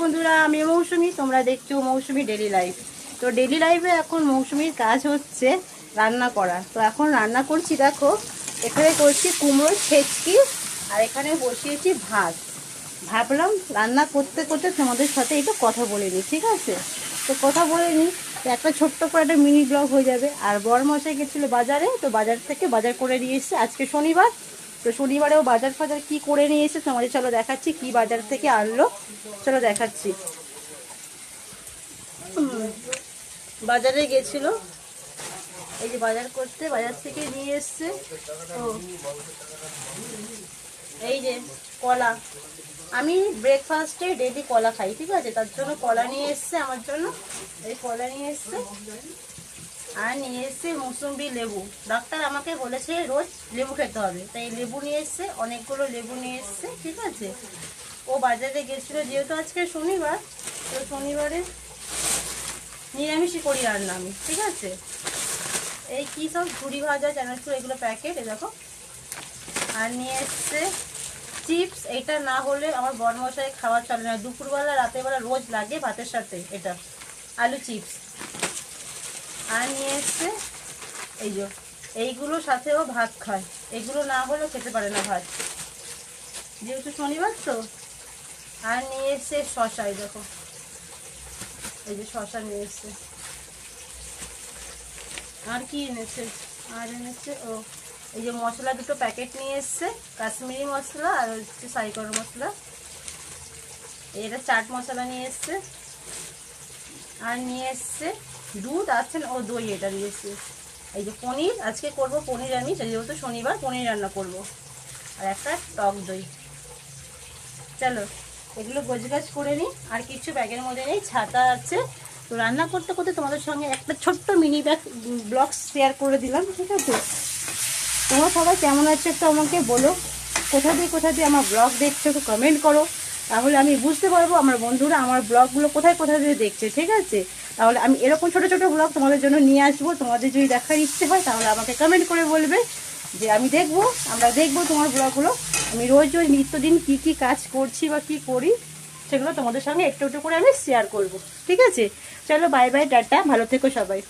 বন্ধুরা, আমি মৌসুমি, তোমরা দেখছো মৌসুমি ডেলি লাইফ। তো ডেলি লাইফে এখন মৌসুমির কাজ হচ্ছে রান্না করা। তো এখন রান্না করছি, দেখো এখানে করছি কুমড়োর ছেচকি, আর এখানে বসিয়েছি ভাত। ভাবলাম রান্না করতে করতে তোমাদের সাথে একটু কথা বলে নিই, ঠিক আছে? তো কথা বলে নিই, তো একটা ছোট্ট করে একটা মিনি ব্লগ হয়ে যাবে। আর বড়মশাই গেছিলো বাজারে, তো বাজার থেকে বাজার করে নিয়ে এসেছে। আজকে শনিবার, তো শনিবারেও বাজার ফাজার কী করে নিয়ে এসে তোমাদের চলো দেখাচ্ছি, কি বাজার থেকে আনলো চলো দেখাচ্ছি। বাজারে গেছিলো, এই যে বাজার করতে, বাজার থেকে নিয়ে এসছে। ও এই যে কলা, আমি ব্রেকফাস্টে ডেলি কলা খাই, ঠিক আছে? তার জন্য কলা নিয়ে এসছে আমার জন্য, এই কলা নিয়ে এসছে। আর নিয়ে এসছে মুসুম্বি লেবু। ডাক্তার আমাকে বলেছে রোজ লেবু খেতে হবে, তাই লেবু নিয়ে এসছে, অনেকগুলো লেবু নিয়ে এসছে, ঠিক আছে? ও বাজারে গেছিলো, যেহেতু আজকে শনিবার, তো শনিবারে নিরামিষই করি রান্না আমি, ঠিক আছে? এই কী সব ঝুড়ি ভাজা চানাচুর, এগুলো প্যাকেট, এ দেখো। আর নিয়ে এসছে চিপস। এটা না হলে আমার বড়মশাই খাওয়া চলে না, দুপুরবেলা রাতেরবেলা রোজ লাগে ভাতের সাথে এটা, আলু চিপস। আর নিয়ে এসছে এই যে এইগুলোর সাথেও ভাত খায়, এগুলো না হলেও খেতে পারে না ভাত, যেহেতু শনিবার তো। আর নিয়ে এসছে শশা, এই দেখো, এই যে শশা নিয়ে এসছে। আর কি এনেছে, আর এনেছে ও এই যে মশলা দুটো প্যাকেট নিয়ে এসছে, কাশ্মীরি মশলা আর হচ্ছে সাই গরম মশলা। এটা চাট মশলা নিয়ে এসছে। আর নিয়ে এসছে দুধ আছে ও দই, এটা নিয়ে এসছে। এই যে পনির, আজকে করব পনির, আমি যেহেতু শনিবার পনির রান্না করব। আর একটা টক দই। চলো এগুলো গোছগাছ করে নিই। আর কিছু ব্যাগের মধ্যে নেই, ছাতা আছে। তো রান্না করতে করতে তোমাদের সঙ্গে একটা ছোট্ট মিনি ব্লগ শেয়ার করে দিলাম, ঠিক আছে? তোমরা সবাই কেমন আছো একটু আমাকে বলো, কোথা দিয়ে আমার ব্লগ দেখছো একটু কমেন্ট করো, তাহলে আমি বুঝতে পারবো আমার বন্ধুরা আমার ব্লগগুলো কোথায় দিয়ে দেখছে, ঠিক আছে? তাহলে আমি এরকম ছোটো ছোটো ব্লগ তোমাদের জন্য নিয়ে আসবো। তোমাদের যদি দেখার ইচ্ছে হয় তাহলে আমাকে কমেন্ট করে বলবে যে আমি দেখবো, আমরা দেখবো তোমার ব্লগগুলো। আমি রোজ রোজ নিত্যদিন কী কী কাজ করছি বা কী করি সেগুলো তোমাদের সঙ্গে একটু একটু করে আমি শেয়ার করব, ঠিক আছে? চলো বাই বাই, টাটা, ভালো থেকো সবাই।